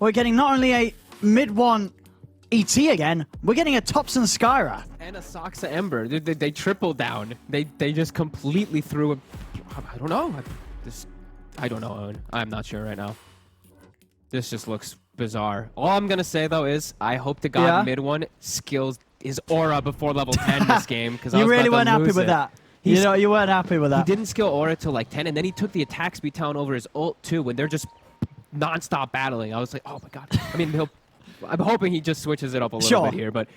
we're getting not only a mid one ET again, we're getting a Thompson Skyra. And a Soxa Ember. They tripled down. They just completely threw a... I don't know. I don't know, Owen. I'm not sure right now. This just looks bizarre. All I'm going to say, though, is I hope to God mid one skills his aura before level 10 this game. Because You really weren't happy with that. You know, you weren't happy with that. He didn't skill aura till like 10, and then he took the attack speed down over his ult, too, when they're just non-stop battling. I was like, oh, my God. I mean, I'm hoping he just switches it up a little bit here. But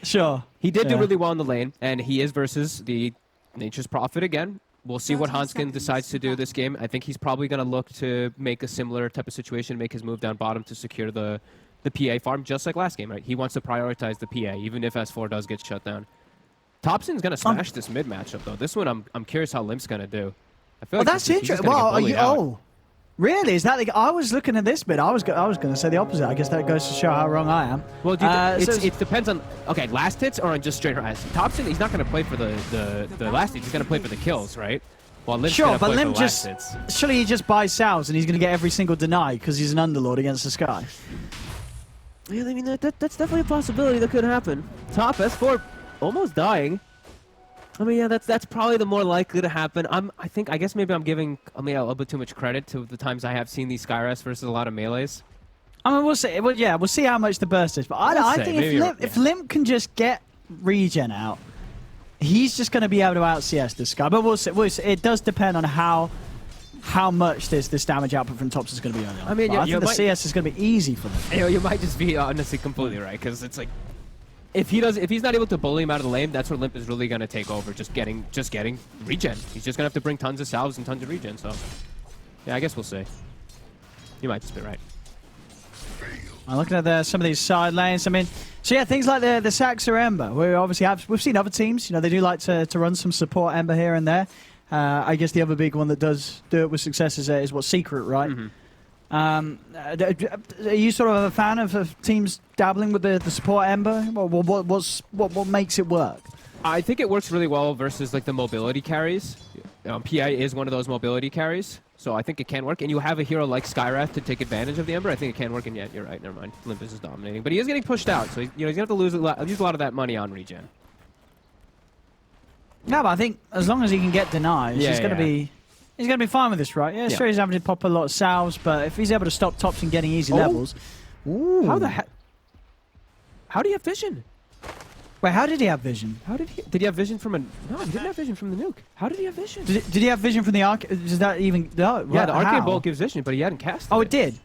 he did do really well in the lane, and he is versus the Nature's Prophet again. We'll see what Hanskin decides to do this game. I think he's probably going to look to make a similar type of situation, make his move down bottom to secure the PA farm, just like last game, right? He wants to prioritize the PA, even if S4 does get shut down. Thompson's going to smash this mid matchup, though. This one, I'm curious how Limp's going to do. I feel like that's interesting. Well, really? Is that like, I was looking at this bit. I was going to say the opposite. I guess that goes to show how wrong I am. Well, it depends on last hits or on just straight rise. Thompson, he's not going to play for the last hits. He's going to play for the kills, right? Well, Limp's sure, but play Limp for just hits. surely he just buys salves and he's going to get every single deny because he's an underlord against the Sky. Yeah, I mean that's definitely a possibility that could happen. Top S4 almost dying. I mean, yeah, that's probably the more likely to happen. I guess maybe I'm giving a little bit too much credit to the times I have seen these Skyras versus a lot of melees. I mean, we'll see. Well, yeah, we'll see how much the burst is. But I think if Limp can just get regen out, he's just going to be able to out CS this guy. But we'll see. It does depend on how much this damage output from Tops is going to be on. I mean, I think the CS is going to be easy for them. You might just be honestly completely right, because it's like, if he's not able to bully him out of the lane, that's where Limp is really going to take over, just getting regen. He's just going to have to bring tons of salves and tons of regen, so... Yeah, I guess we'll see. You might just be right. I'm looking at some of these side lanes. I mean, so yeah, things like the Saxa Ember. We've seen other teams, you know, they do like to run some support Ember here and there. I guess the other big one that does do it with success is what Secret, right? Mm-hmm. Are you sort of a fan of teams dabbling with the support Ember? What makes it work? I think it works really well versus like the mobility carries. PI is one of those mobility carries, so I think it can work. And you have a hero like Skywrath to take advantage of the Ember. I think it can work. And yeah, you're right. Never mind. Olympus is dominating, but he is getting pushed out, so he's gonna have to use a lot of that money on regen. No, but I think as long as he can get denies, he's gonna be fine with this, right? Yeah, sure, he's having to pop a lot of salves, but if he's able to stop Tops and getting easy levels... Ooh. How the heck? How do you have vision? Wait, how did he have vision? Did he have vision from a... No, he didn't have vision from the nuke. How did he have vision? Did he have vision from the arc? Does that even... No, yeah, the arcane bolt gives vision, but he hadn't cast it. Oh, it did?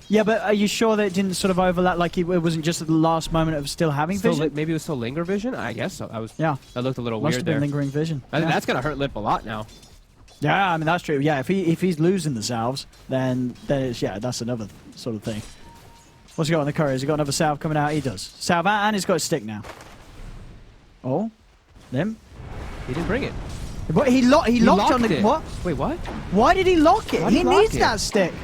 Yeah, but are you sure that it didn't sort of overlap, like it wasn't just at the last moment of still having vision? Maybe it was still linger vision? I guess so. Yeah. That looked a little Must weird have been lingering vision. I think that's going to hurt Lip a lot now. Yeah, I mean, that's true. Yeah, if he's losing the salves, then it's, that's another sort of thing. What's he got on the courier? Has he got another salve coming out? He does. Salve out, and he's got a stick now. Oh, Lim. He didn't bring it. What, he locked on the... It. What? Wait, what? Why did he lock it? He needs that stick.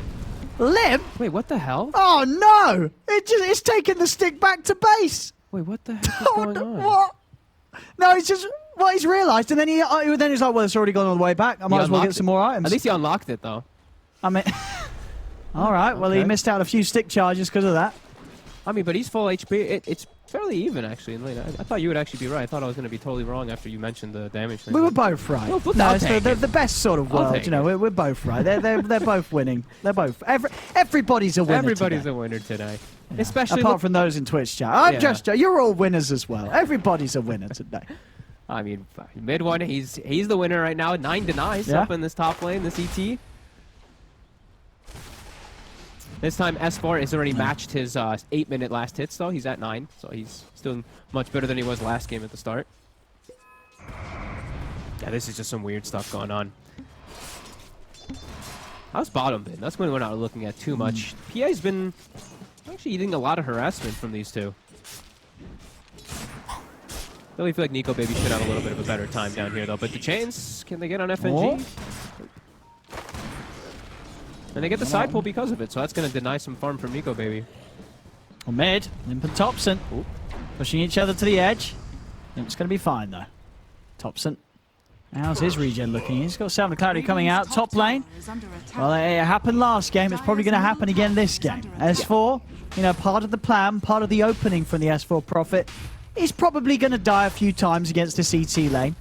Lim? Wait, what the hell? Oh, no! It's taking the stick back to base. Wait, what the heck is going on? What? No, it's just... Well, he's realised, and then he's like, well, it's already gone all the way back. I might as well get some more items. At least he unlocked it, though. I mean... all right, well, he missed out a few stick charges because of that. I mean, but he's full HP. It's fairly even, actually. I thought you would actually be right. I thought I was going to be totally wrong after you mentioned the damage thing. We were both right. No, it's the best sort of world, you know. We're both right. They're both winning. They're both... Everybody's a winner Everybody's a winner today. Yeah. Especially... Apart from those in Twitch chat. You're all winners as well. Everybody's a winner today. I mean, mid one, he's the winner right now. 9 denies up in this top lane, this ET. This time S4 has already matched his 8-minute last hits, though. He's at 9, so he's still much better than he was last game at the start. Yeah, this is just some weird stuff going on. How's bottom been? That's when we're not looking at too much. PA's been actually eating a lot of harassment from these two. I really feel like Nico Baby should have a little bit of a better time down here, though. But the chains, can they get on FNG? And they get the side pull because of it, so that's going to deny some farm from Nico Baby. Well, mid, Limp and Thompson pushing each other to the edge. Limp's going to be fine, though. Thompson How's his regen looking? He's got Sound of Clarity coming out. Top lane. Well, it happened last game. It's probably going to happen again this game. S4, you know, part of the plan, part of the opening from the S4 Prophet. He's probably going to die a few times against this ET lane.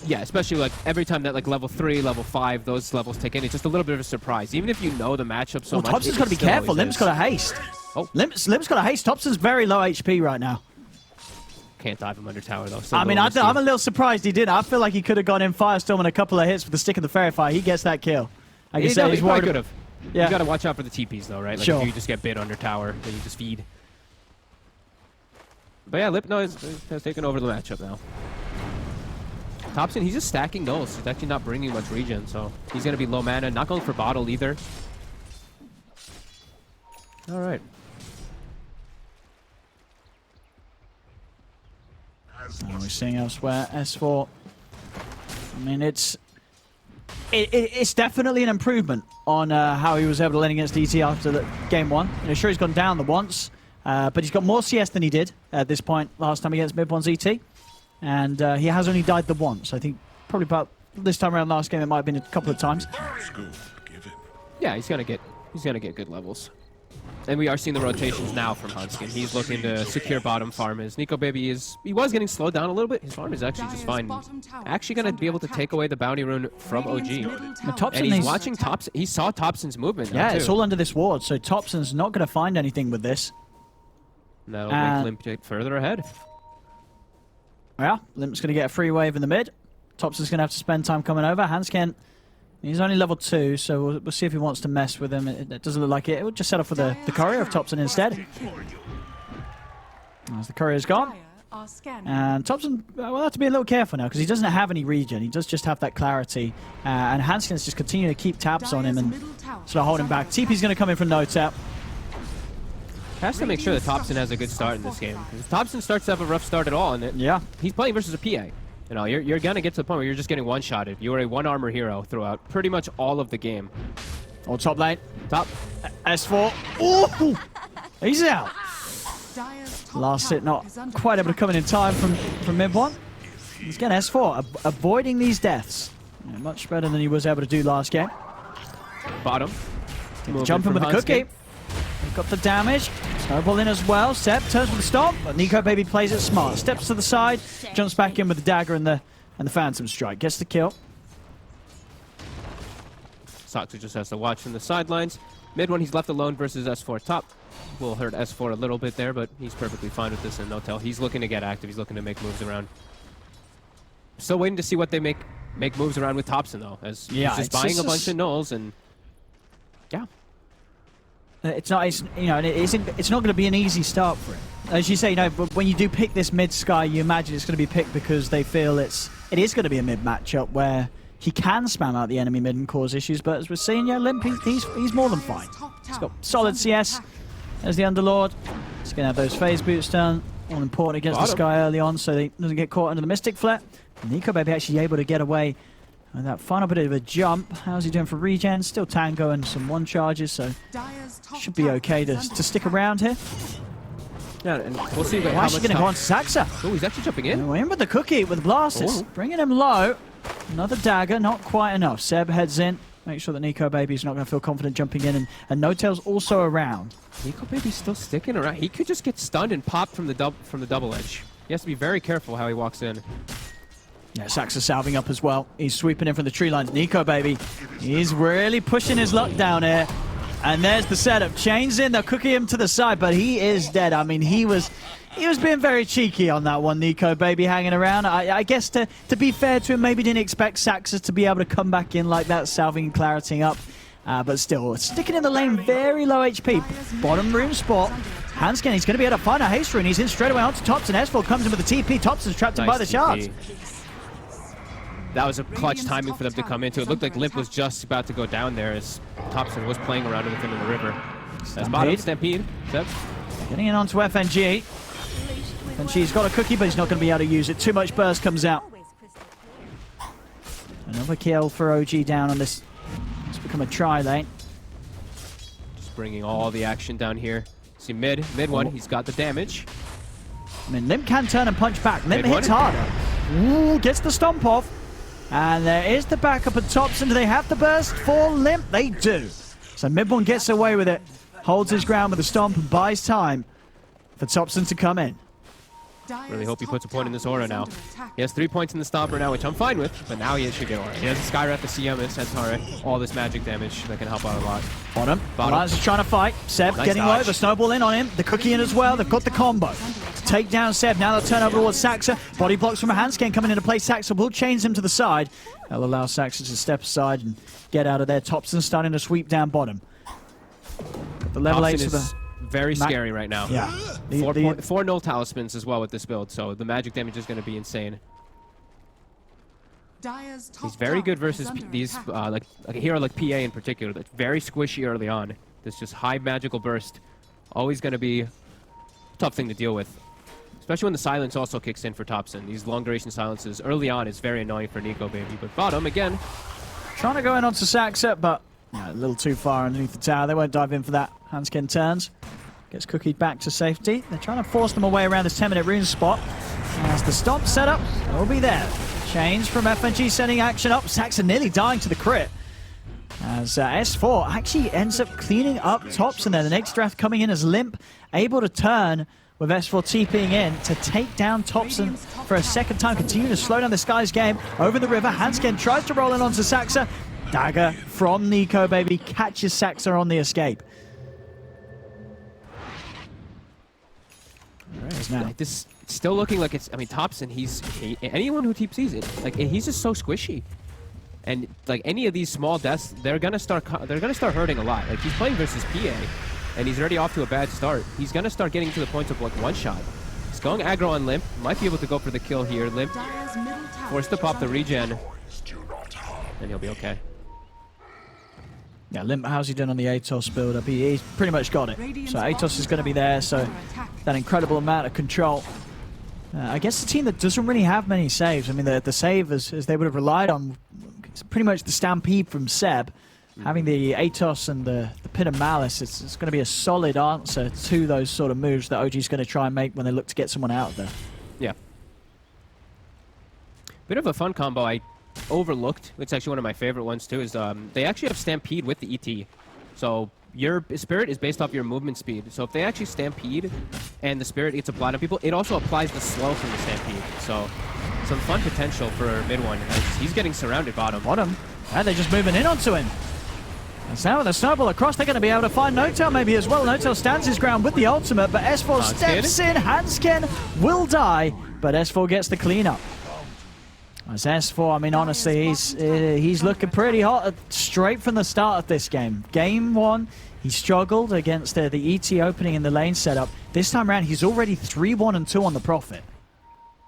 Yeah, especially like every time that like level 3, level 5, those levels take in, it's just a little bit of a surprise. Even if you know the matchup so much. Thompson's got to be careful. Limp's got a haste. Oh. Limp's got a haste. Thompson's very low HP right now. Can't dive him under tower though. I mean, I'm a little surprised he didn't. I feel like he could have gone in Firestorm and a couple of hits with the stick of the Fairy Fire. He gets that kill. Like I said, he's worried. Could have. Yeah. You got to watch out for the TPs though, right? Like sure. if you just get bit under tower, then you just feed. But yeah, Lip has taken over the matchup now. Thompson, he's just stacking nulls. He's actually not bringing much regen, so he's going to be low mana. Not going for bottle either. All right. We're seeing elsewhere, S4. I mean, it's definitely an improvement on how he was able to lane against DT after the game 1. You know, sure, he's gone down the once, but he's got more CS than he did at this point last time against mid 1's ET. And he has only died the once. I think probably about this time around last game it might have been a couple of times. Yeah, he's gonna get good levels. And we are seeing the rotations now from Hanskin. He's looking to secure bottom farm. His Nico Baby he was getting slowed down a little bit. His farm is actually just fine. Actually gonna be able to take away the bounty rune from OG. And he's watching Thompson. He saw Thompson's movement. Yeah, it's all under this ward, so Thompson's not gonna find anything with this. That'll make Limp get further ahead. Yeah, Limp's gonna get a free wave in the mid. Thompson's gonna have to spend time coming over. Hanskin, he's only level 2, so we'll see if he wants to mess with him. It doesn't look like it. We'll just set off with the courier of Thompson instead. As the courier's gone. And Thompson will have to be a little careful now because he doesn't have any regen. He does just have that clarity. And Hanskin's just continuing to keep tabs on him and sort of hold him back. TP's going to come in from no tap. Has to make sure that Thompson has a good start in this game. If Thompson starts to have a rough start at all, and he's playing versus a PA. You know, you're gonna get to the point where you're just getting one-shotted. You are a one-armor hero throughout pretty much all of the game. Oh, top lane. Top. S4. Oh! He's out. Last hit not quite able to come in time from mid 1. He's getting S4, avoiding these deaths. Yeah, much better than he was able to do last game. Bottom. Jumping with the cookie. He's got the damage. Snowball in as well. Sep turns with the stop, but Nico Baby plays it smart. Steps to the side, jumps back in with the dagger and the Phantom Strike. Gets the kill. Soxer just has to watch from the sidelines. Mid 1, he's left alone versus S4 top. Will hurt S4 a little bit there, but he's perfectly fine with this in no tell. He's looking to get active. He's looking to make moves around. Still waiting to see what they make moves around with Thompson though, as he's just buying a bunch of nulls and yeah. It's not going to be an easy start for him. As you say, you know, when you do pick this mid Sky, you imagine it's going to be picked because they feel it is going to be a mid matchup where he can spam out the enemy mid and cause issues. But as we're seeing, yeah, Limp, he's more than fine. He's got solid CS as the Underlord. He's going to have those phase boots done. All important against the Sky early on, so he doesn't get caught under the Mystic Flare. Nico Baby actually able to get away. And that final bit of a jump. How's he doing for regen? Still Tango and some one charges, so should be okay to stick around here. Yeah, and we'll see how much going to go on to Saxa. Oh, he's actually jumping in. In with the cookie with blasters. Bringing him low. Another dagger, not quite enough. Seb heads in. Make sure that Nico Baby's not going to feel confident jumping in. And No Tail's also around. Nico Baby's still sticking around. He could just get stunned and popped from the double edge. He has to be very careful how he walks in. Yeah, Saxa salving up as well. He's sweeping in from the tree lines. Nico Baby, he's really pushing his luck down here. And there's the setup. Chains in, they'll cookie him to the side, but he is dead. I mean, he was being very cheeky on that one, Nico Baby hanging around. I guess to be fair to him, maybe didn't expect Saxa to be able to come back in like that, salving and clarity up. But still, sticking in the lane, very low HP. Bottom room spot. Hanskin, he's going to be able to find a haste rune. He's in straight away onto Thompson. S4 comes in with the TP. Thompson's trapped in by the shards. That was a clutch timing for them to come into. It looked like Limp was just about to go down there as Thompson was playing around with him in the river. That's bottom, Stampede. Yep. Getting in onto FNG. FNG's got a cookie, but he's not going to be able to use it. Too much burst comes out. Another kill for OG down on this. It's become a tri lane. Just bringing all the action down here. See mid one, he's got the damage. I mean, Limp can turn and punch back. Limp hits harder. Ooh, gets the stomp off. And there is the backup at Thompson. Do they have the burst for Limp? They do. So Mid1 gets away with it. Holds his ground with the stomp and buys time for Thompson to come in. Really hope he puts a point in this aura now. He has 3 points in the stomper now, which I'm fine with, but now he should get aura. He has a Skywrath, the CM, and Centaur, all this magic damage that can help out a lot. Bottom. Alliance is trying to fight. Seb nice getting low. The snowball in on him. The cookie in as well. They've got the combo to take down Seb. Now they'll turn over towards Saxa. Body blocks from a handscan coming into play. Saxa will chains him to the side. They'll allow Saxa to step aside and get out of there. Thompson starting to sweep down bottom. The level 8 to the... Very scary right now. Yeah. 4 null talismans as well with this build, so the magic damage is going to be insane. He's very good versus these, like a hero like PA in particular, that's very squishy early on. This just high magical burst, always going to be a tough thing to deal with. Especially when the silence also kicks in for Thompson. These long duration silences early on is very annoying for Nico Baby, but bottom again. Trying to go in onto Saxa, but a little too far underneath the tower. They won't dive in for that. Handskin turns. Gets cookied back to safety. They're trying to force them away around this 10-minute rune spot. As the stomp setup, will be there. Chains from FNG sending action up. Saxa nearly dying to the crit. As S4 actually ends up cleaning up Thompson there. The next draft coming in as Limp, able to turn with S4 TPing in to take down Thompson for a second time. Continue to slow down this guy's game. Over the river, Handskin tries to roll in onto Saxa. Dagger from Nico Baby catches Saxa on the escape. Like this still looking like it's, I mean, Thompson, anyone who TPs it, like he's just so squishy. And like any of these small deaths, they're gonna start hurting a lot. Like he's playing versus PA and he's already off to a bad start. He's gonna start getting to the point of like one shot. He's going aggro on Limp, might be able to go for the kill here. Limp forced to pop the regen and he'll be okay. Yeah, Limp, how's he doing on the Atos build-up? He's pretty much got it. So Atos is going to be there, so that incredible amount of control. I guess the team that doesn't really have many saves, I mean, the save, as they would have relied on, it's pretty much the Stampede from Seb. Having the Atos and the Pit of Malice, it's going to be a solid answer to those sort of moves that OG's going to try and make when they look to get someone out there. Yeah. Bit of a fun combo I overlooked. It's actually one of my favorite ones too, is they actually have Stampede with the ET. So your Spirit is based off your movement speed. So if they actually Stampede and the Spirit gets applied on people, it also applies the slow from the Stampede. So some fun potential for Mid1 as he's getting surrounded bottom. And they're just moving in onto him. And now with the snowball across, they're going to be able to find Notel maybe as well. Notel stands his ground with the ultimate, but S4 steps in. Handskin will die, but S4 gets the cleanup. As S4, I mean, honestly, he's looking pretty hot straight from the start of this game. Game 1, he struggled against the ET opening in the lane setup. This time around, he's already 3-1 and 2 on the Prophet.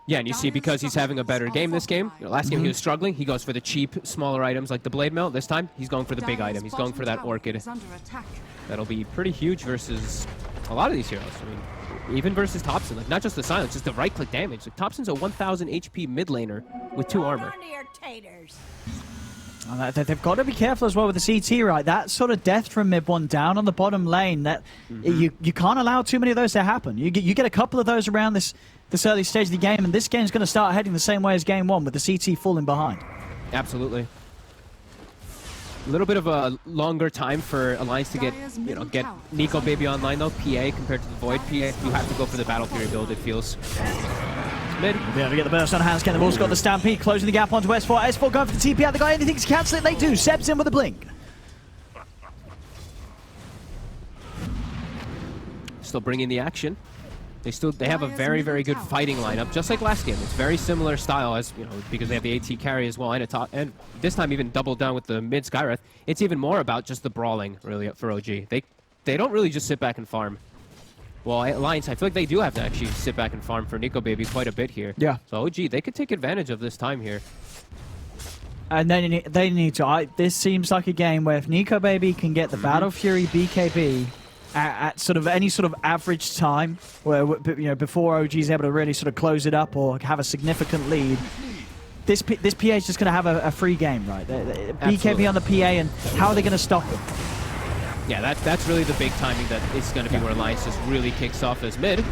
Yeah, and you see, because he's having a better game this game, last game he was struggling, he goes for the cheap, smaller items like the Blade Mail. This time, he's going for the big item. He's going for that Orchid. That'll be pretty huge versus a lot of these heroes. I mean, even versus Thompson, like not just the silence, just the right-click damage. Like Thompson's a 1,000 HP mid laner with 2 armor. And they've got to be careful as well with the CT, right? That sort of death from Mid1 down on the bottom lane, that you can't allow too many of those to happen. You get a couple of those around this early stage of the game, and this game's going to start heading the same way as game 1 with the CT falling behind. Absolutely. A little bit of a longer time for Alliance to get Nico Baby online though. PA compared to the Void PA, you have to go for the Battle Fury build, it feels. Mid. We'll be able to get the burst on Handscan. They've also got the Stampede closing the gap onto S4. S4 going for the TP out. They got anything to cancel it? They do. Seb's in with a blink. Still bringing the action. They have a very, very good fighting lineup, just like last game. It's very similar style as, because they have the AT carry as well, and a top, and this time even doubled down with the mid Skywrath. It's even more about just the brawling, really, for OG. They don't really just sit back and farm. Well, Alliance, I feel like they do have to actually sit back and farm for Nico Baby quite a bit here. Yeah. So OG, they could take advantage of this time here. And then they need to. This seems like a game where if Nico Baby can get the Battle Fury BKB at sort of any sort of average time, where before OG is able to really sort of close it up or have a significant lead, this PA is just going to have a free game, right? BKB on the PA, and how are they going to stop it? Yeah, that's really the big timing that is going to be where Alliance just really kicks off as mid.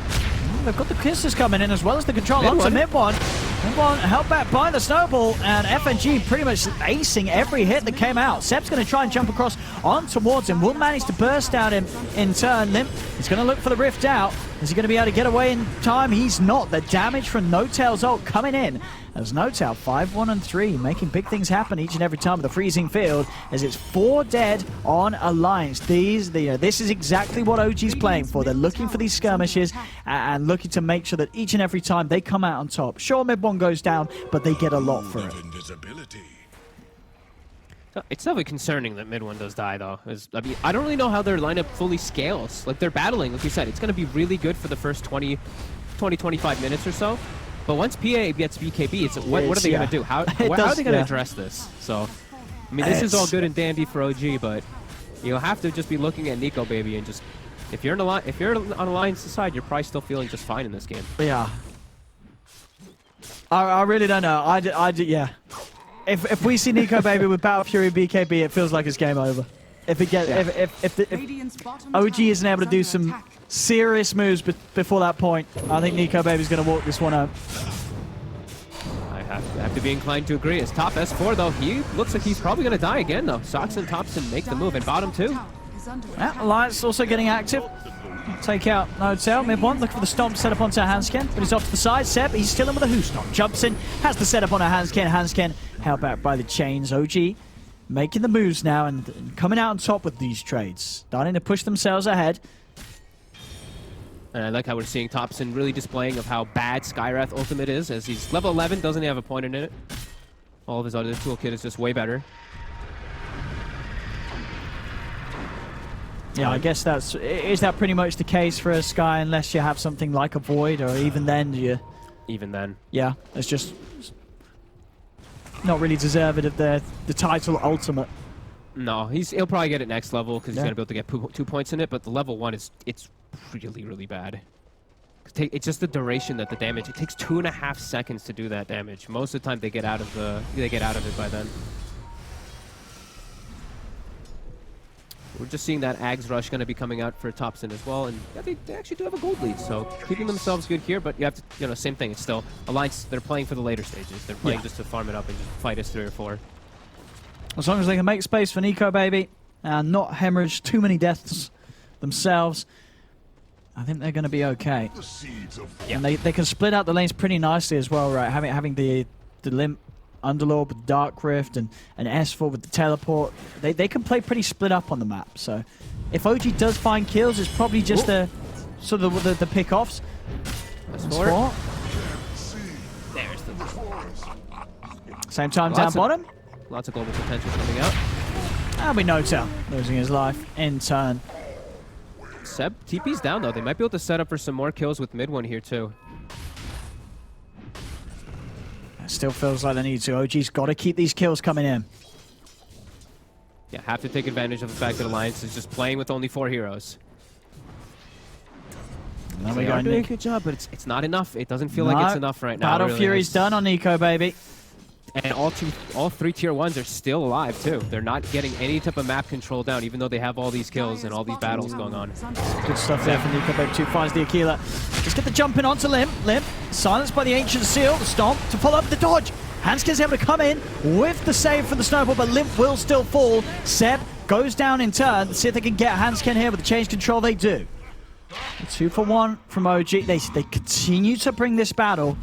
They've got the kisses coming in as well as the control onto Mid1. Held back by the snowball, and FNG pretty much acing every hit that came out. Seb's going to try and jump across on towards him. Will manage to burst out him in turn. Limp is going to look for the rift out. Is he going to be able to get away in time? He's not. The damage from No-Tail's ult coming in. As No-Tail 5-1-3, making big things happen each and every time with the freezing field, as it's 4 dead on Alliance. This is exactly what OG's playing for. They're looking for these skirmishes and looking to make sure that each and every time they come out on top. Sure, mid one goes down, but they get a lot for it. It's definitely concerning that mid one does die, though. I mean, I don't really know how their lineup fully scales. Like, they're battling, like you said. It's going to be really good for the first 20-25 minutes or so. But once PA gets BKB, it's what are they going to do? How are they going to address this? So, I mean, this is all good and dandy for OG, but you'll have to just be looking at Nico, baby, and just if you're on Alliance's side, you're probably still feeling just fine in this game. Yeah. I really don't know. Yeah. If we see Nico baby with Battle Fury BKB, it feels like it's game over. If OG isn't able to do some serious moves before that point, I think Nico baby's going to walk this one out. I have to be inclined to agree. As top S4 though, he looks like he's probably going to die again though. Sox and Thompson make the move, and bottom 2. Yeah, Alliance also getting active. Take out No-Tail. Mid one, looking for the stomp set up onto Hansken, but he's off to the side. Seb, he's still in with a Who Stomp. Jumps in, has the setup on a Hansken. Hansken held back by the chains. OG making the moves now and coming out on top with these trades. Starting to push themselves ahead. And I like how we're seeing Thompson really displaying of how bad Skywrath ultimate is, as he's level 11, doesn't have a point in it. All of his other toolkit is just way better. Yeah, I guess is that pretty much the case for a Sky, unless you have something like a Void, or even then Even then. Yeah, it's just not really deserved of the title Ultimate. No, he'll probably get it next level because he's going to be able to get 2 points in it, but the level 1 it's really, really bad. It's just the duration that the damage, it takes 2.5 seconds to do that damage. Most of the time they get out of it by then. We're just seeing that Ags Rush going to be coming out for Thompson as well, and yeah, they actually do have a gold lead, so keeping themselves good here, but you have to, same thing, it's still Alliance, they're playing for the later stages. They're playing just to farm it up and just fight us 3 or 4. As long as they can make space for Nico baby and not hemorrhage too many deaths themselves, I think they're going to be okay. And they can split out the lanes pretty nicely as well, right? Having the Limp Underlord with Dark Rift and S4 with the teleport, they can play pretty split up on the map. So if OG does find kills, it's probably just the pick-offs. S4. There's the same time down bottom. Lots of global potential coming out. And we No-Tail losing his life in turn. Seb, TP's down though. They might be able to set up for some more kills with mid one here too. Still feels like they need to. OG's got to keep these kills coming in. Yeah, have to take advantage of the fact that Alliance is just playing with only 4 heroes. They are doing a good job, but it's not enough. It doesn't feel like it's enough right now. Battle Fury's done on Nico, baby. And all 3 tier 1s are still alive too. They're not getting any type of map control down, even though they have all these kills and all these battles going on. Good stuff there for Nico, baby. 2 finds the Aquila. Let's get the jump in onto Limp. Limp silenced by the Ancient Seal. The stomp to follow up the dodge. Hansken's able to come in with the save for the snowball, but Limp will still fall. Seb goes down in turn. Let's see if they can get Hansken here with the change control. They do. 2 for 1 from OG. They continue to bring this battle.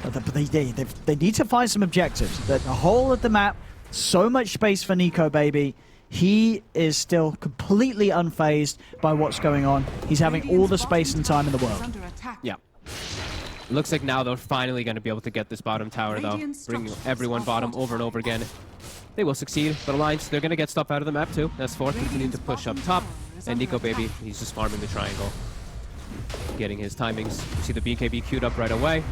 But they need to find some objectives. The whole of the map, so much space for Nico, baby. He is still completely unfazed by what's going on. He's having all the space and time in the world. Yeah. Looks like now they're finally going to be able to get this bottom tower, though. Bring everyone bottom over and over again. They will succeed, but Alliance, they're going to get stuff out of the map, too. S4 continuing to push up top. And Nico, baby, he's just farming the triangle. Getting his timings. You see the BKB queued up right away.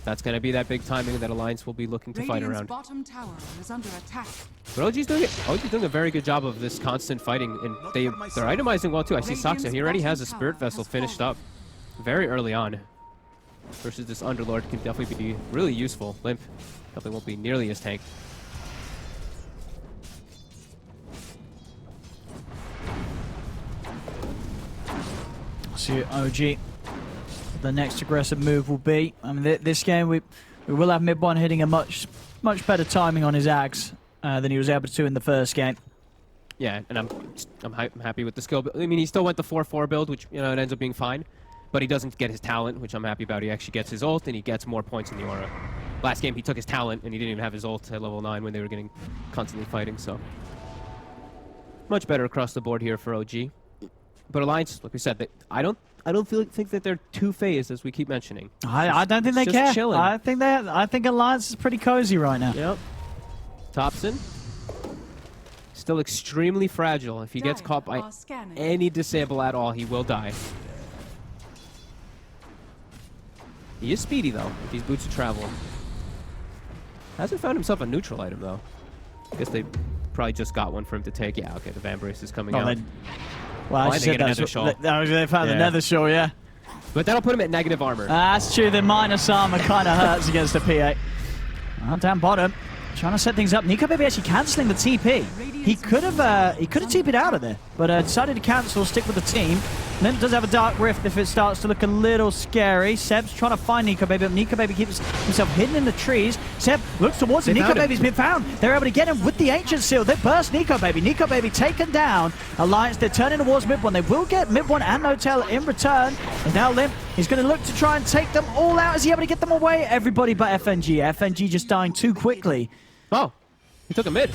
That's going to be that big timing that Alliance will be looking to fight around. Bottom tower is under attack. But OG's doing a very good job of this constant fighting, and they're itemizing well too. I see Soxa, he already has a Spirit Vessel finished up very early on. Versus this Underlord can definitely be really useful. Limp definitely won't be nearly as tank. See OG. The next aggressive move will be. I mean, this game We will have mid one hitting a much better timing on his axe than he was able to in the first game. Yeah, and I'm happy with the skill. I mean, he still went the 4-4 build, which it ends up being fine. But he doesn't get his talent, which I'm happy about. He actually gets his ult, and he gets more points in the aura. Last game, he took his talent, and he didn't even have his ult at level 9 when they were getting constantly fighting. So much better across the board here for OG. But Alliance, like we said, I don't think that they're two-phased, as we keep mentioning. I don't think they care. Chilling. I think Alliance is pretty cozy right now. Yep. Thompson, still extremely fragile. If he gets caught by any disable at all, he will die. He is speedy, though, with these boots of travel. Hasn't found himself a neutral item, though. I guess they probably just got one for him to take. Yeah, okay, the Van Brace is coming out. Well, I said Nether Shawl. They found the Nether Shawl, yeah. But that'll put him at negative armor. That's true. The minus armor kind of hurts against the P8. Well, down bottom, trying to set things up. NiKoBaby actually cancelling the TP. He could have TP'd out of there, but decided to cancel, stick with the team. Limp does have a Dark Rift if it starts to look a little scary. Seb's trying to find NiKoBaby, but NiKoBaby keeps himself hidden in the trees. Seb looks towards him. NiKoBaby's been found. They're able to get him with the Ancient Seal. They burst NiKoBaby. NiKoBaby taken down. Alliance, they're turning towards mid one. They will get mid one and Notel in return. And now Limp is going to look to try and take them all out. Is he able to get them away? Everybody but FNG. FNG just dying too quickly. Oh, he took a mid.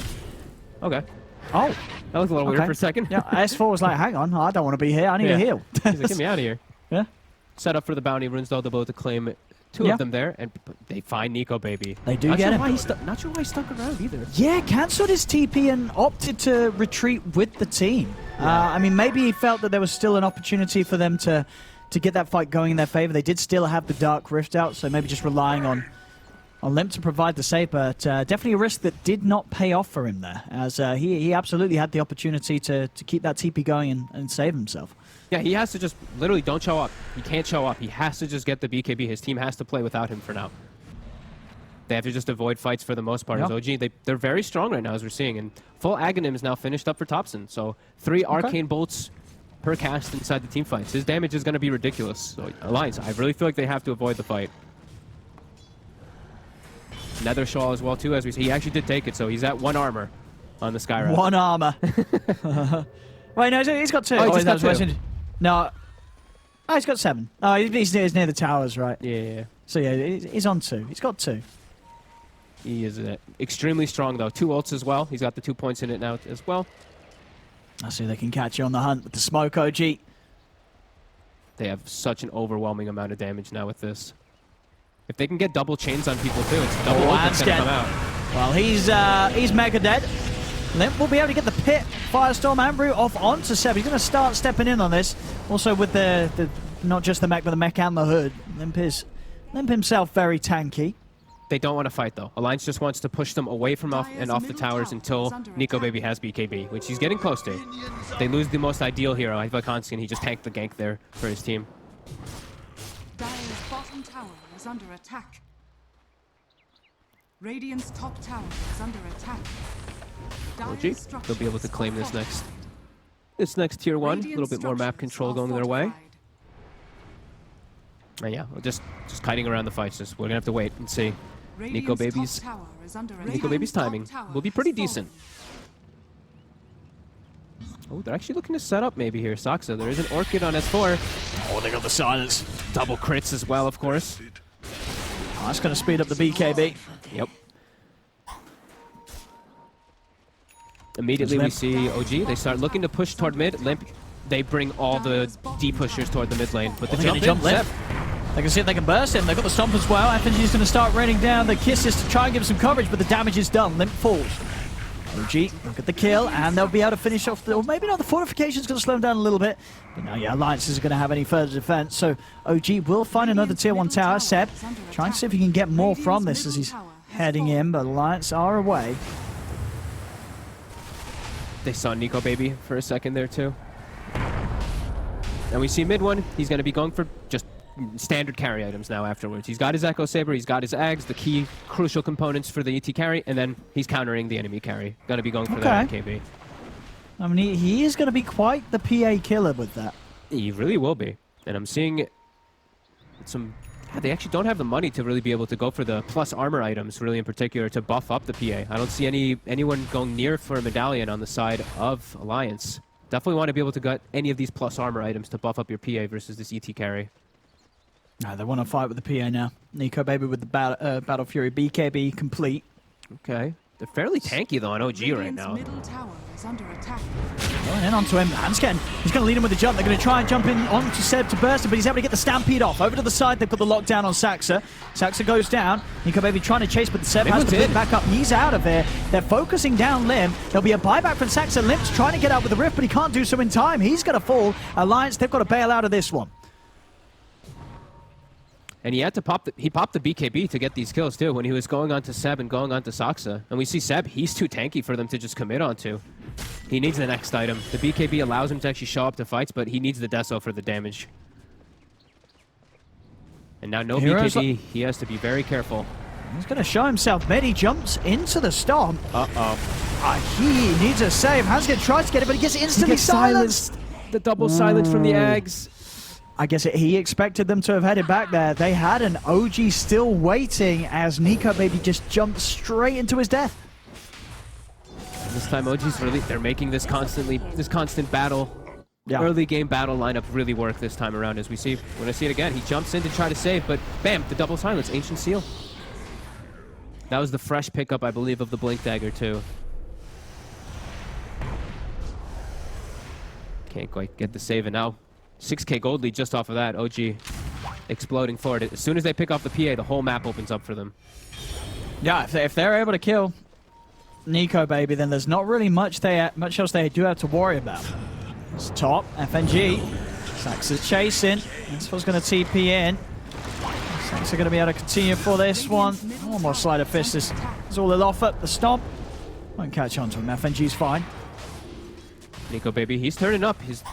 Okay. Oh. That was a little weird for a second. Yeah, S4 was like, hang on, I don't want to be here. I need a heal. He's like, get me out of here. Yeah. Set up for the bounty runes, though. They're both to claim two of them there, and they find NiKoBaby. They do get him. Not sure why he stuck around either. Yeah, cancelled his TP and opted to retreat with the team. Yeah. I mean, maybe he felt that there was still an opportunity for them to get that fight going in their favor. They did still have the Dark Rift out, so maybe just relying on Limp to provide the save, but definitely a risk that did not pay off for him there, as he absolutely had the opportunity to keep that TP going and save himself. Yeah, he has to just literally don't show up. He can't show up. He has to just get the BKB. His team has to play without him for now. They have to just avoid fights for the most part. As OG, they're very strong right now, as we're seeing, and full Aghanim is now finished up for Thompson. So 3 Arcane Bolts per cast inside the team fights. His damage is going to be ridiculous. So Alliance, I really feel like they have to avoid the fight. Nether Shawl as well, too, as we see. He actually did take it, so he's at 1 armor on the Skyrim. 1 armor. Wait, no, he's got 2. Oh, he's got 2. No. Oh, he's got 7. Oh, he's near the towers, right? Yeah. So, yeah, he's on 2. He's got 2. He is extremely strong, though. 2 ults as well. He's got the 2 points in it now as well. I see they can catch you on the hunt with the smoke, OG. They have such an overwhelming amount of damage now with this. If they can get double chains on people too, it's double ult that's gonna come out. Well, he's mega dead. Limp will be able to get the pit, Firestorm, and Brew off onto Seb. He's going to start stepping in on this. Also with the not just the mech, but the mech and the hood. Limp himself very tanky. They don't want to fight though. Alliance just wants to push them away from off the towers until NiKoBaby has BKB, which he's getting close to. They lose the most ideal hero, Ivakonski, and he just tanked the gank there for his team. Dire's bottom tower is under attack. Radiant's top tower is under attack. OG, they'll be able to claim this next tier 1. A little bit more map control going their way. And yeah, we're just kiting around the fights. We're gonna have to wait and see. NiKoBaby's timing will be pretty decent. Oh, they're actually looking to set up maybe here. Saksa, there is an Orchid on S4. Oh, they got the silence. Double crits as well, of course. Oh, that's going to speed up the BKB. Yep. Immediately we see OG. They start looking to push toward mid. Limp, they bring all the D pushers toward the mid lane. But the jump Limp. They can see if they can burst him. They've got the stomp as well. FNG's going to start raining down the kisses to try and give some coverage, but the damage is done. Limp falls. OG, look at the kill, and they'll be able to finish off or maybe not, the fortification's going to slow them down a little bit. But now, yeah, Alliance isn't going to have any further defense, so OG will find another tier 1 tower. Seb, trying to see if he can get more from this as he's heading in, but Alliance are away. They saw NiKoBaby for a second there, too. And we see mid one, he's going to be going for just standard carry items now afterwards. He's got his Echo Saber, he's got his Ags, the key crucial components for the ET carry, and then he's countering the enemy carry. Gonna be going for that KB. I mean, he is gonna be quite the PA killer with that. He really will be. And I'm seeing some Yeah, they actually don't have the money to really be able to go for the plus armor items, really in particular, to buff up the PA. I don't see anyone going near for a medallion on the side of Alliance. Definitely want to be able to get any of these plus armor items to buff up your PA versus this ET carry. No, they want to fight with the PA now. Nico Baby with the Battle Fury BKB complete. Okay. They're fairly tanky, though, on OG right now. Middle tower is under attack. Going in onto him. Hansken. He's going to lead him with the jump. They're going to try and jump in onto Seb to burst him, but he's able to get the Stampede off. Over to the side, they've got the lockdown on Saxa. Saxa goes down. Nico Baby trying to chase, but Seb has to pick back up. He's out of there. They're focusing down Lim. There'll be a buyback from Saxa. Lim's trying to get out with the Rift, but he can't do so in time. He's going to fall. Alliance, they've got to bail out of this one. And he had to popped the BKB to get these kills too when he was going on to Seb and going on to Saxa. And we see Seb, he's too tanky for them to just commit onto. He needs the next item. The BKB allows him to actually show up to fights, but he needs the Deso for the damage. And now no BKB, he has to be very careful. He's going to show himself mid. He jumps into the stomp. He needs a save. Hansken tries to get it, but he gets instantly silenced. The double silence from the Ags. I guess he expected them to have headed back there. They had an OG still waiting as Nico Baby just jumped straight into his death. This time OG's really, they're making this constant battle, early game battle lineup really work this time around as we see. When I see it again, he jumps in to try to save, but bam, the double silence, Ancient Seal. That was the fresh pickup, I believe, of the Blink Dagger too. Can't quite get the save, and now 6k gold lead just off of that. OG exploding forward. As soon as they pick off the PA, the whole map opens up for them. Yeah, if they're able to kill Nico Baby, then there's not really much else they do have to worry about. It's top, FNG. Saxa's chasing. That's what's going to TP in. Saxa going to be able to continue for this one. One more Sleight of Fist is all they'll offer. The stomp won't catch on to him. FNG's fine. Nico Baby, he's turning up. He's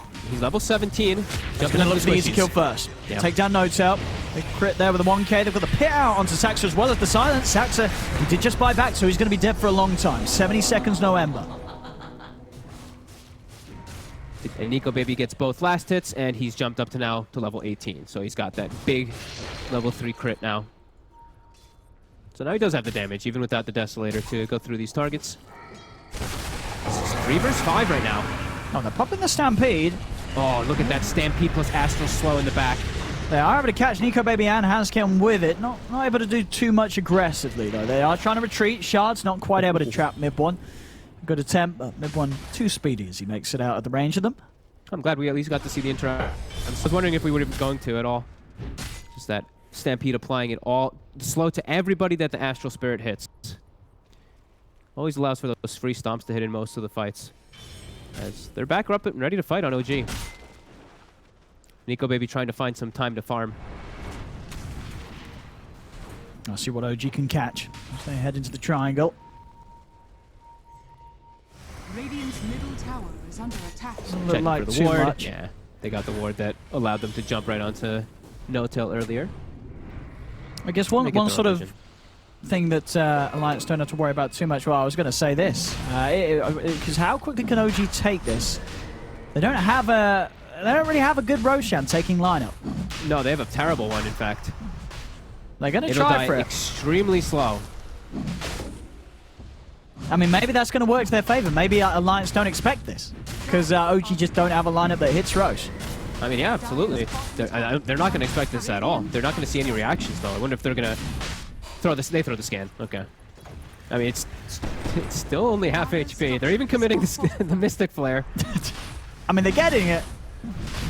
level 17. He's going to look for the easy kill first. Yeah. Take down Notes out. Big crit there with the 1k. They've got the pit out onto Saxa as well as the silence. Saxa, he did just buy back, so he's going to be dead for a long time. 70 seconds, no Ember. And Nico Baby gets both last hits, and he's jumped up to now to level 18. So he's got that big level 3 crit now. So now he does have the damage, even without the Desolator, to go through these targets. 3 versus 5 right now. Oh, they're popping the Stampede. Oh, look at that Stampede plus Astral Slow in the back. They are able to catch Nico Baby and Hansken with it. Not able to do too much aggressively, though. They are trying to retreat. Shard's not quite able to trap Mid One. Good attempt, but Mid One too speedy as he makes it out of the range of them. I'm glad we at least got to see the interaction. I was wondering if we would have been going to at all. Just that Stampede applying it all slow to everybody that the Astral Spirit hits. Always allows for those free stomps to hit in most of the fights. As they're back up and ready to fight on OG. Nico Baby trying to find some time to farm. I'll see what OG can catch as they head into the triangle. Radiant's middle tower is under attack. Doesn't look like too much. Yeah, they got the ward that allowed them to jump right onto No-Tail earlier. I guess one sort of thing that Alliance don't have to worry about too much. Well, I was going to say this, because how quickly can OG take this? They don't really have a good Roshan taking lineup. No, they have a terrible one, in fact. They're going to try for it. Extremely slow. I mean, maybe that's going to work to their favor. Maybe Alliance don't expect this, because OG just don't have a lineup that hits Rosh. I mean, yeah, absolutely. They're not going to expect this at all. They're not going to see any reactions, though. I wonder if they're going to throw this. They throw the scan. Okay. I mean, it's still only half HP. They're even committing the Mystic Flare. I mean, they're getting it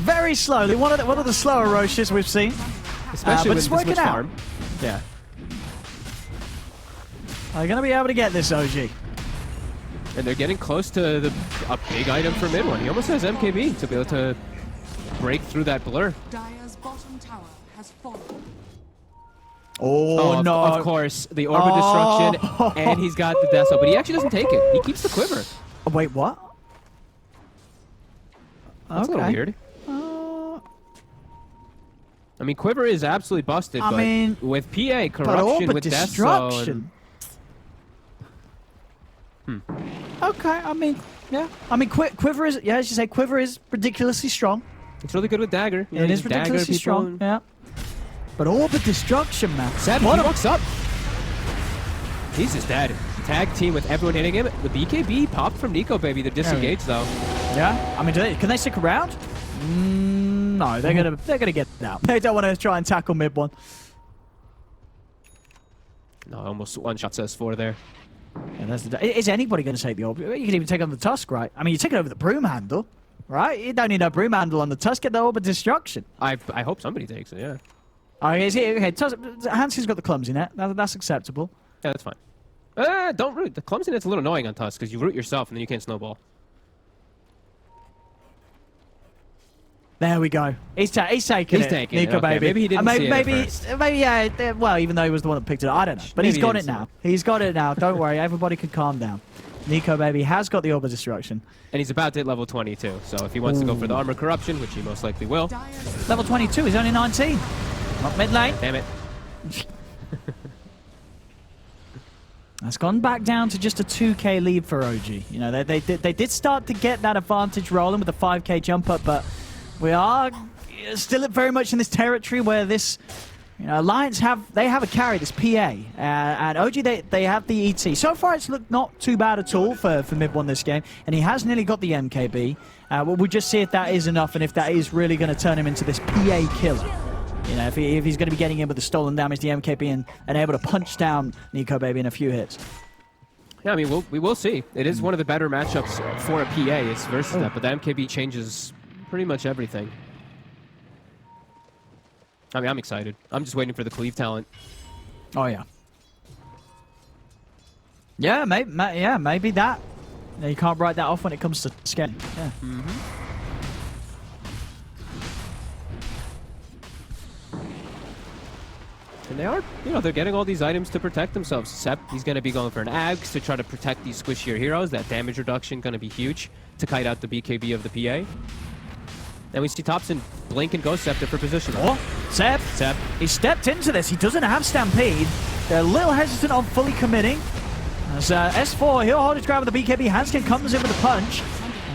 very slowly. One of the slower Roshes we've seen. Especially but it's working out. Farm. Yeah. They're going to be able to get this OG. And they're getting close to a big item for mid one. He almost has MKB to be able to break through that blur. Dire's bottom tower has fallen. Oh, no. Of course, the Orb of Destruction, and he's got the Deso, but he actually doesn't take it. He keeps the quiver. Oh, wait, what? That's a little weird. I mean, quiver is absolutely busted, but with PA, corruption, with Deso. Okay, I mean, yeah. I mean, quiver is, yeah, as you say, quiver is ridiculously strong. It's really good with dagger. It is ridiculously strong, yeah. But Orb of Destruction, man. Seb, he walks up. He's just dead. Tag team with everyone hitting him. The BKB popped from Nico, baby. They're disengaged, though. Yeah? I mean, can they stick around? No, they're gonna get out. They don't want to try and tackle mid one. No, almost one-shots S4 there. Yeah, is anybody going to take the Orb? You can even take on the Tusk, right? I mean, you take it over the Broom Handle, right? You don't need a Broom Handle on the Tusk. Get the Orb of Destruction. I hope somebody takes it, yeah. Okay, Hansky's got the Clumsy Net. That's acceptable. Yeah, that's fine. Don't root. The Clumsy Net's a little annoying on Tusk because you root yourself and then you can't snowball. There we go. He's taking it. Nico, okay. baby. Maybe he didn't see it at first. Maybe, yeah. Well, even though he was the one that picked it up. I don't know. But he's got it now. He's got it now. Don't worry. Everybody can calm down. Nico, baby, has got the Orb of Destruction. And he's about to hit level 22. So if he wants to go for the Armor Corruption, which he most likely will. Level 22. He's only 19. Not mid lane. Damn it. That's gone back down to just a 2k lead for OG. You know, they did start to get that advantage rolling with the 5k jump up, but we are still very much in this territory where this, you know, Alliance have a carry, this PA, and OG they have the ET. So far, it's looked not too bad at all for mid one this game, and he has nearly got the MKB. We'll just see if that is enough, and if that is really going to turn him into this PA killer. You know, if he's going to be getting in with the stolen damage, the MKB, and able to punch down Nico, baby, in a few hits. Yeah, I mean, we will see. It is one of the better matchups for a PA is versus that, but the MKB changes pretty much everything. I mean, I'm excited. I'm just waiting for the cleave talent. Oh, yeah. Yeah, maybe that. You can't write that off when it comes to scanning. Yeah. And they are, you know, they're getting all these items to protect themselves. Sep, he's going to be going for an Ags to try to protect these squishier heroes. That damage reduction going to be huge to kite out the BKB of the PA. Then we see Topson blink and go Scepter for position. Oh, Sep. He stepped into this. He doesn't have Stampede. They're a little hesitant on fully committing. As S4, he'll hold his ground with the BKB. Hanskin comes in with a punch.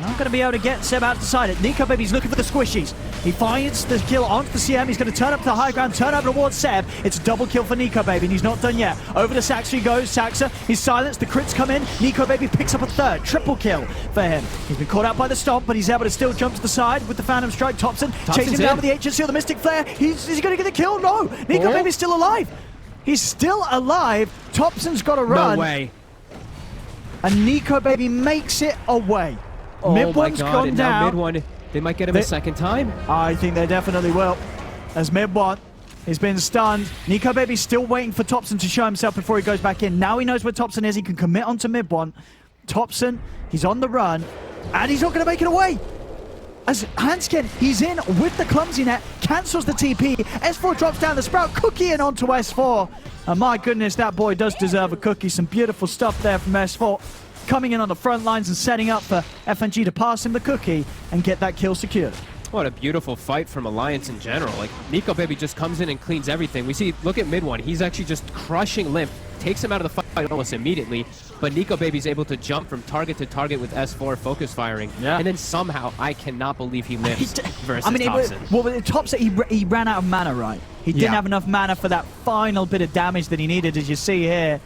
Not going to be able to get Seb out to side it. Nico, baby's looking for the squishies. He finds the kill onto the CM. He's going to turn up to the high ground, turn over towards Seb. It's a double kill for Nico, baby, and he's not done yet. Over to Saxa he goes. Saxa, he's silenced. The crits come in. Nico, baby picks up a third. Triple kill for him. He's been caught out by the stomp, but he's able to still jump to the side with the Phantom Strike. Topson chasing down with the agency of the Mystic Flare. Is he going to get the kill? No. Nico, baby's still alive. He's still alive. Topson's got to run. No way. And Nico, baby makes it away. Oh mid my one's god, gone and down. now mid one, they might get him a second time. I think they definitely will. As mid one, he's been stunned. Nico baby's still waiting for Topson to show himself before he goes back in. Now he knows where Topson is. He can commit onto mid one. Topson, he's on the run, and he's not going to make it away. As Hanskin, he's in with the clumsy net, cancels the TP. S4 drops down the Sprout, cookie in onto S4. And my goodness, that boy does deserve a cookie. Some beautiful stuff there from S4. Coming in on the front lines and setting up for FNG to pass him the cookie and get that kill secured. What a beautiful fight from Alliance in general. Like, Nico baby just comes in and cleans everything. We see, look at mid one. He's actually just crushing Limp. Takes him out of the fight almost immediately. But Nico baby's able to jump from target to target with S4 focus firing. Yeah. And then somehow, I cannot believe he lives versus Topson. Well, Topson, he ran out of mana, right? He didn't have enough mana for that final bit of damage that he needed, as you see here.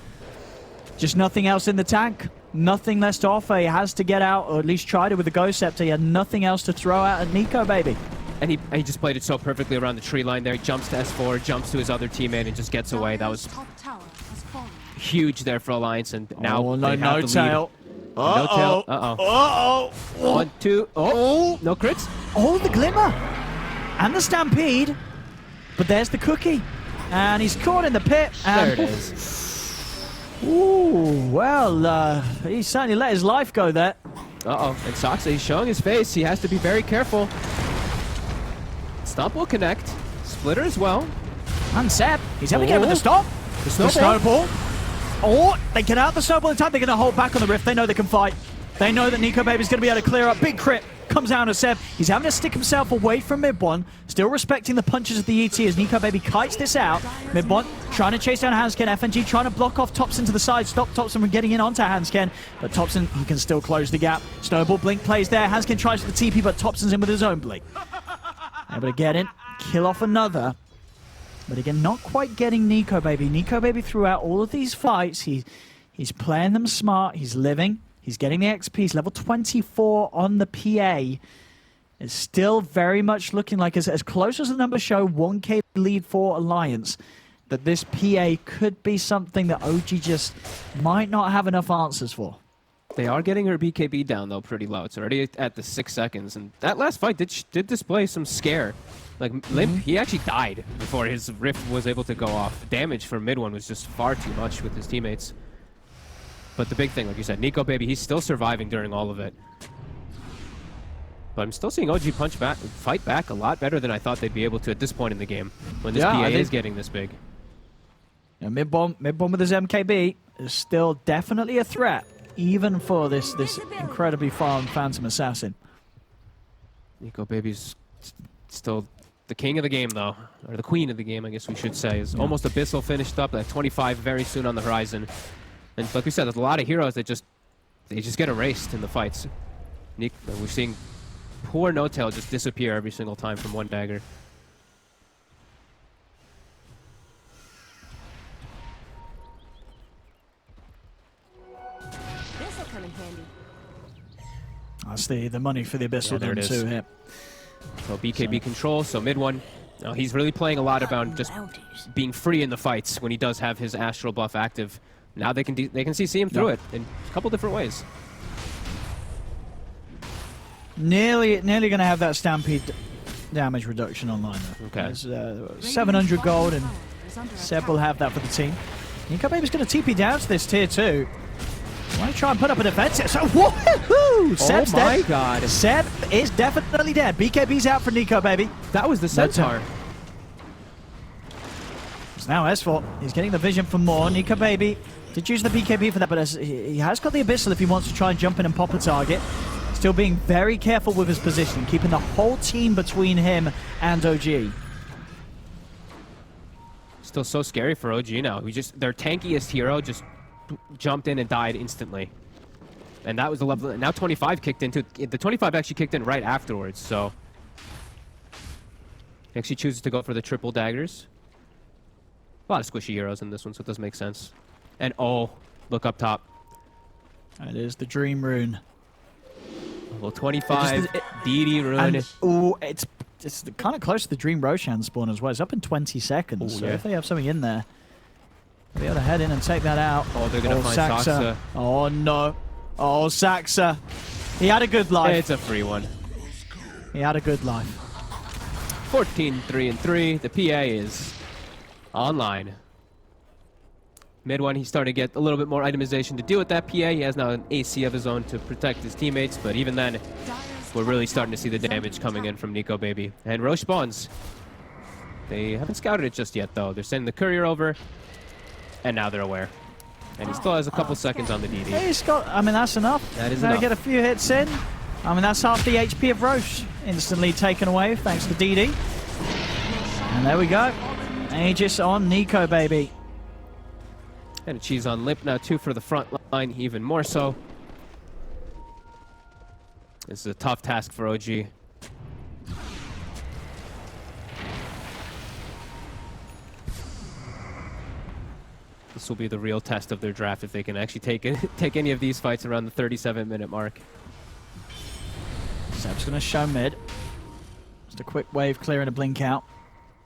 Just nothing else in the tank. Nothing less to offer. He has to get out, or at least tried it with the Ghost Scepter. He had nothing else to throw out at Nico, baby. And he just played it so perfectly around the tree line there. He jumps to S4, jumps to his other teammate, and just gets away. That was huge there for Alliance, and now no tail. No tail. Uh-oh. 1, 2. Oh, no crits. Oh, the Glimmer. And the Stampede. But there's the cookie. And he's caught in the pit. And there it is. Ooh, well, he certainly let his life go there. Uh-oh, and Saxa, he's showing his face. He has to be very careful. Stomp will connect. Splitter as well. And Seb, he's able to get with the stop. The snowball. Oh, they get out the snowball in time. They're going to hold back on the rift. They know they can fight. They know that Nico baby's going to be able to clear up. Big crit comes down to Seb. He's having to stick himself away from mid one, still respecting the punches of the ET as Nico baby kites this out. Mid one trying to chase down Hanskin. FNG trying to block off Topson to the side, stop Topson from getting in onto Hanskin. But Topson, he can still close the gap. Snowball blink plays there. Hanskin tries for the TP, but Topson's in with his own blink. Able to get in, kill off another. But again, not quite getting Nico Baby. Nico Baby throughout all of these fights, he's playing them smart. He's living. He's getting the XP. He's level 24 on the PA. It's still very much looking like, as close as the numbers show, 1K lead for Alliance, that this PA could be something that OG just might not have enough answers for. They are getting her BKB down, though, pretty low. It's already at the 6 seconds. And that last fight did display some scare. Like, Limp, he actually died before his Rift was able to go off. The damage for mid one was just far too much with his teammates. But the big thing, like you said, Nico Baby, he's still surviving during all of it. But I'm still seeing OG fight back a lot better than I thought they'd be able to at this point in the game, when this PA is getting this big. Yeah, mid bomb with his MKB is still definitely a threat, even for this incredibly farmed Phantom Assassin. Nico Baby's still the king of the game, though, or the queen of the game, I guess we should say. Is almost Abyssal finished up at 25 very soon on the horizon. And like we said, there's a lot of heroes that just get erased in the fights. We're seeing poor No-Tail just disappear every single time from one dagger. This'll come in handy. That's the money for the Abyssal there it is. too here. So BKB control, so mid one. He's really playing a lot about just being free in the fights when he does have his Astral buff active. Now they can see him through it in a couple different ways. Nearly going to have that Stampede damage reduction online. Though. Okay. There's 700 gold, and Seb will have that for the team. Nico Baby's going to TP down to this tier 2. Want to try and put up a defense. So, woohoo! Seb's oh my dead. god. Seb is definitely dead. BKB's out for Nico Baby. That was the Centaur. It's now S4. He's getting the vision for more. Nico Baby did use the BKB for that, but he has got the Abyssal if he wants to try and jump in and pop a target. Still being very careful with his position, keeping the whole team between him and OG. Still so scary for OG now. Their tankiest hero just jumped in and died instantly. And that was the level. Now 25 kicked into. The 25 actually kicked in right afterwards, so. He actually chooses to go for the triple daggers. A lot of squishy heroes in this one, so it does make sense. And oh, look up top. It is the Dream Rune. Well, 25 DD rune. Oh, it's kind of close to the Dream Roshan spawn as well. It's up in 20 seconds. Ooh, so yeah. if they have something in there, they'll be able to head in and take that out. Oh, they're going to find Saxa. Oh, no. Oh, Saxa. He had a good life. It's a free one. He had a good life. 14-3-3. The PA is online. Mid one, he's starting to get a little bit more itemization to deal with that PA. He has now an AC of his own to protect his teammates, but even then, we're really starting to see the damage coming in from Nico Baby. And Roche spawns. They haven't scouted it just yet, though. They're sending the courier over, and now they're aware. And he still has a couple seconds on the DD. Hey, Scott, I mean, that's enough. That is enough. enough. Get a few hits in. I mean, that's half the HP of Roche instantly taken away thanks to DD. And there we go. Aegis on Nico Baby. And a cheese on Lip now, too, for the front line, even more so. This is a tough task for OG. This will be the real test of their draft if they can actually take any of these fights around the 37-minute mark. Seb's going to show mid. Just a quick wave clearing a blink out.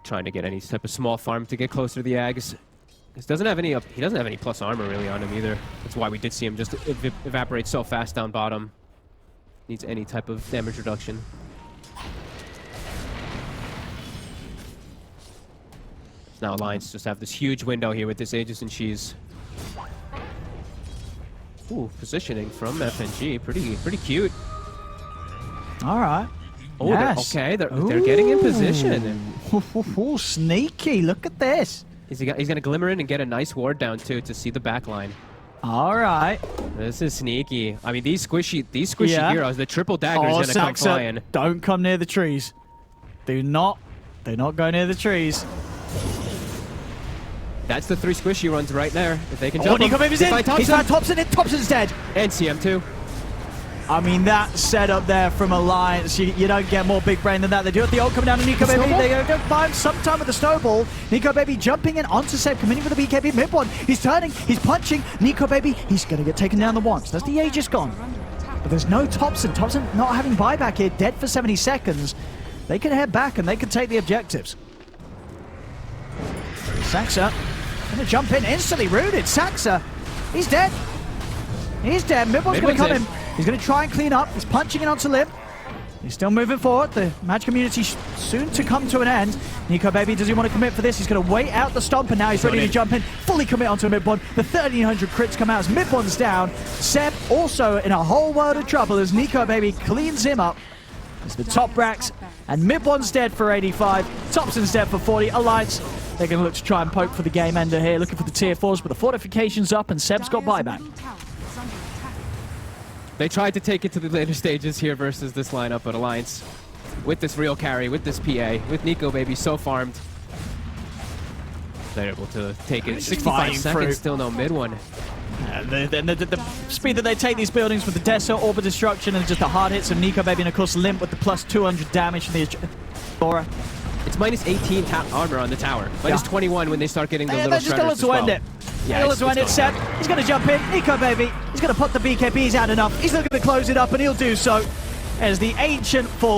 Trying to get any type of small farm to get closer to the Ags. He doesn't have any plus armor really on him either. That's why we did see him just evaporate so fast down bottom. Needs any type of damage reduction. Now Alliance just have this huge window here with this Aegis and Cheese. Ooh, positioning from FNG, pretty cute. All right. Oh, yes. they're getting in position. Ooh, sneaky! Look at this. He's gonna glimmer in and get a nice ward down too to see the back line. All right. This is sneaky. I mean, these squishy heroes, the triple dagger is gonna come flying. Don't come near the trees. Do not go near the trees. That's the 3 squishy runs right there. If they can jump Nico Baby's in. He's found Thompson. Thompson's dead. And CM2. I mean, that setup there from Alliance, you don't get more big brain than that. They do it, the ult coming down to Nico Baby. They go find some time with the snowball. Nico Baby jumping in onto Seb, committing for the BKB mid one. He's turning, he's punching. Nico Baby, he's going to get taken down the once. That's the Aegis gone. But there's no Thompson. Thompson not having buyback here, dead for 70 seconds. They can head back and they can take the objectives. Saxa going to jump in instantly, rooted. Saxa, he's dead. He's dead. Midbone's going to come in. He's going to try and clean up. He's punching in onto Lim. He's still moving forward. The match community soon to come to an end. Nico Baby, does he want to commit for this? He's going to wait out the stomp, and now he's ready to jump in, fully commit onto Midbone. The 1300 crits come out as Midbone's down. Seb also in a whole world of trouble as Nico Baby cleans him up. It's the top racks, and Midbone's dead for 85. Thompson's dead for 40. Alliance, they're going to look to try and poke for the game ender here, looking for the tier 4s, but the fortification's up, and Seb's got buyback. They tried to take it to the later stages here versus this lineup, but Alliance, with this real carry, with this PA, with Nico Baby so farmed, they're able to take it. 65 seconds, still no mid one. The speed that they take these buildings with the Deso, Orb of Destruction, and just the hard hits of Nico Baby, and of course Limp with the plus 200 damage from the Aura. It's minus 18 armor on the tower. Minus 21 when they start getting the little shredders as well. Yeah, let's end it. Seb, he's going to jump in. Nico Baby, he's going to put the BKBs out enough. He's looking to close it up, and he'll do so as the Ancient falls.